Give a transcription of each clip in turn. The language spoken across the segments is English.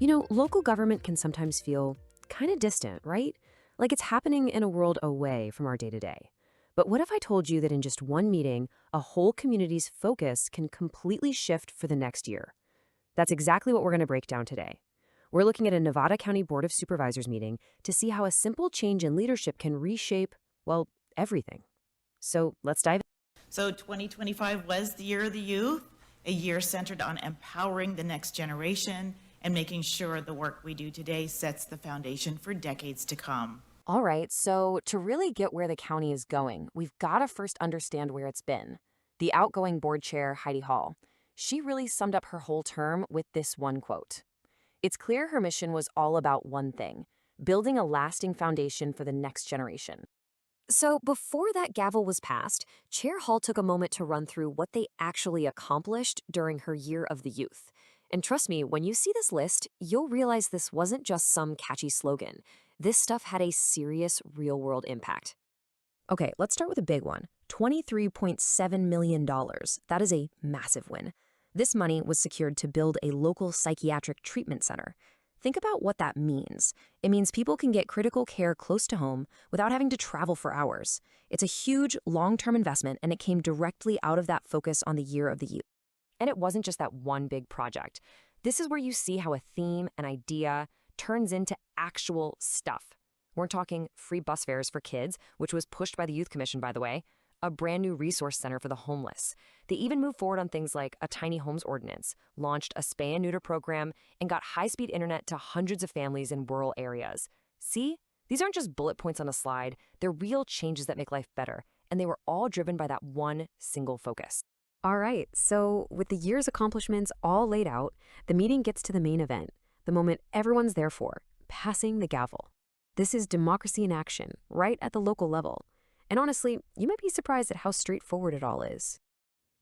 Local government can sometimes feel kind of distant, right? Like it's happening in a world away from our day to day. But what if I told you that in just one meeting, a whole community's focus can completely shift for the next year? That's exactly what we're going to break down today. We're looking at a Nevada County Board of Supervisors meeting to see how a simple change in leadership can reshape, well, everything. So let's dive in. So 2025 was the year of the youth, a year centered on empowering the next generation and making sure the work we do today sets the foundation for decades to come. All right, so to really get where the county is going, we've got to first understand where it's been. The outgoing board chair, Heidi Hall, she really summed up her whole term with this one quote. It's clear her mission was all about one thing: building a lasting foundation for the next generation. So before that gavel was passed, Chair Hall took a moment to run through what they actually accomplished during her Year of the Youth. And trust me, when you see this list, you'll realize this wasn't just some catchy slogan. This stuff had a serious real-world impact. Okay, let's start with a big one. $23.7 million. That is a massive win. This money was secured to build a local psychiatric treatment center. Think about what that means. It means people can get critical care close to home without having to travel for hours. It's a huge, long-term investment, and it came directly out of that focus on the Year of the Youth. And it wasn't just that one big project. This is where you see how a theme, an idea, turns into actual stuff. We're talking free bus fares for kids, which was pushed by the Youth Commission, by the way, a brand new resource center for the homeless. They even moved forward on things like a tiny homes ordinance, launched a spay and neuter program, and got high-speed internet to hundreds of families in rural areas. See? These aren't just bullet points on a slide. They're real changes that make life better, and they were all driven by that one single focus. All right, so with the year's accomplishments all laid out, the meeting gets to the main event, the moment everyone's there for, passing the gavel. This is democracy in action, right at the local level. And honestly, you might be surprised at how straightforward it all is.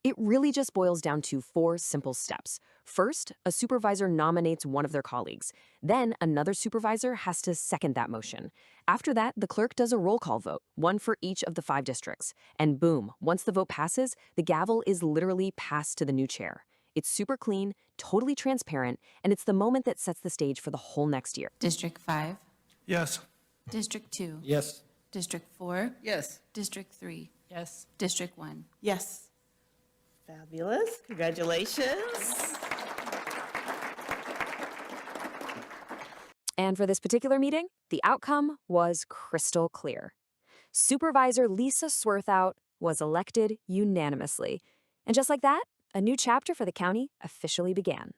It really just boils down to 4 simple steps. First, a supervisor nominates one of their colleagues. Then, another supervisor has to second that motion. After that, the clerk does a roll call vote, one for each of the 5 districts. And boom, once the vote passes, the gavel is literally passed to the new chair. It's super clean, totally transparent, and it's the moment that sets the stage for the whole next year. District 5, Yes. District 2, Yes. District 4, Yes. District 3, Yes. District 1. Yes. Fabulous. Congratulations. And for this particular meeting, the outcome was crystal clear. Supervisor Lisa Swarthout was elected unanimously. And just like that, a new chapter for the county officially began.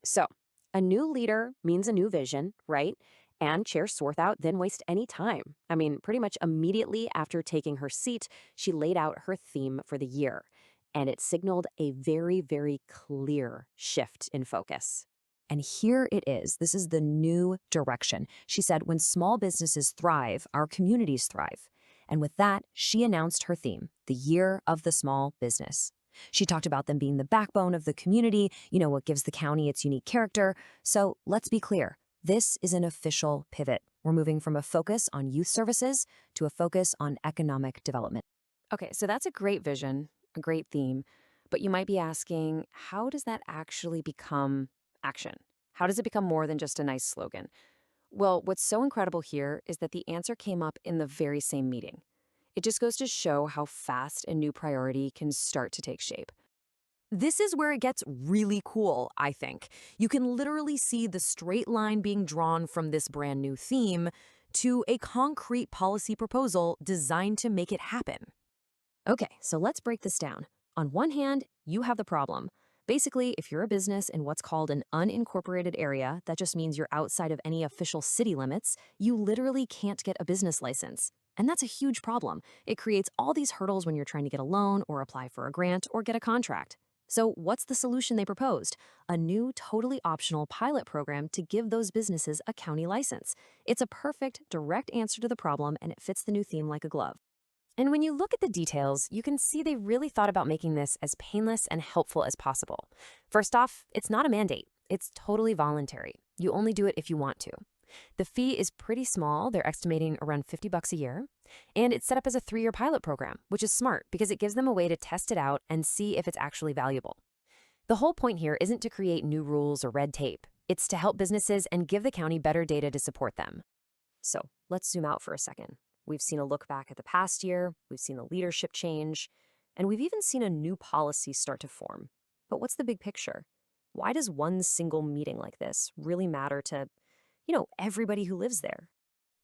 So, a new leader means a new vision, right? And Chair Swarthout didn't waste any time. I mean, pretty much immediately after taking her seat, she laid out her theme for the year. And it signaled a very, very clear shift in focus. And here it is. This is the new direction. She said, when small businesses thrive, our communities thrive. And with that, she announced her theme, the Year of the Small Business. She talked about them being the backbone of the community, what gives the county its unique character. So let's be clear. This is an official pivot. We're moving from a focus on youth services to a focus on economic development. Okay, so that's a great vision, a great theme, but you might be asking, how does that actually become action? How does it become more than just a nice slogan? Well, what's so incredible here is that the answer came up in the very same meeting. It just goes to show how fast a new priority can start to take shape. This is where it gets really cool, I think. You can literally see the straight line being drawn from this brand new theme to a concrete policy proposal designed to make it happen. Okay, so let's break this down. On one hand, you have the problem. Basically, if you're a business in what's called an unincorporated area, that just means you're outside of any official city limits, you literally can't get a business license. And that's a huge problem. It creates all these hurdles when you're trying to get a loan or apply for a grant or get a contract. So what's the solution they proposed? A new, totally optional pilot program to give those businesses a county license. It's a perfect, direct answer to the problem, and it fits the new theme like a glove. And when you look at the details, you can see they really thought about making this as painless and helpful as possible. First off, it's not a mandate. It's totally voluntary. You only do it if you want to. The fee is pretty small. They're estimating around $50 a year. And it's set up as a 3-year pilot program, which is smart because it gives them a way to test it out and see if it's actually valuable. The whole point here isn't to create new rules or red tape. It's to help businesses and give the county better data to support them. So let's zoom out for a second. We've seen a look back at the past year, we've seen the leadership change, and we've even seen a new policy start to form. But what's the big picture? Why does one single meeting like this really matter to, everybody who lives there?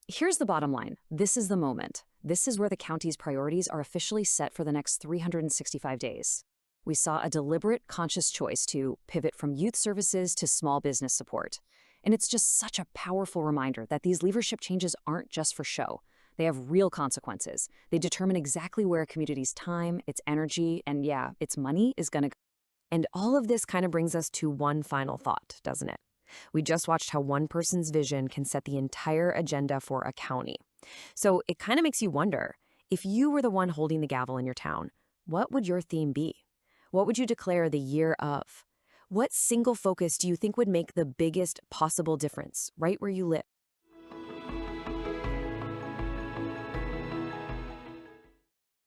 Here's the bottom line. This is the moment. This is where the county's priorities are officially set for the next 365 days. We saw a deliberate, conscious choice to pivot from youth services to small business support. And it's just such a powerful reminder that these leadership changes aren't just for show. They have real consequences. They determine exactly where a community's time, its energy, and its money is going to go. And all of this kind of brings us to one final thought, doesn't it? We just watched how one person's vision can set the entire agenda for a county. So it kind of makes you wonder, if you were the one holding the gavel in your town, what would your theme be? What would you declare the year of? What single focus do you think would make the biggest possible difference right where you live?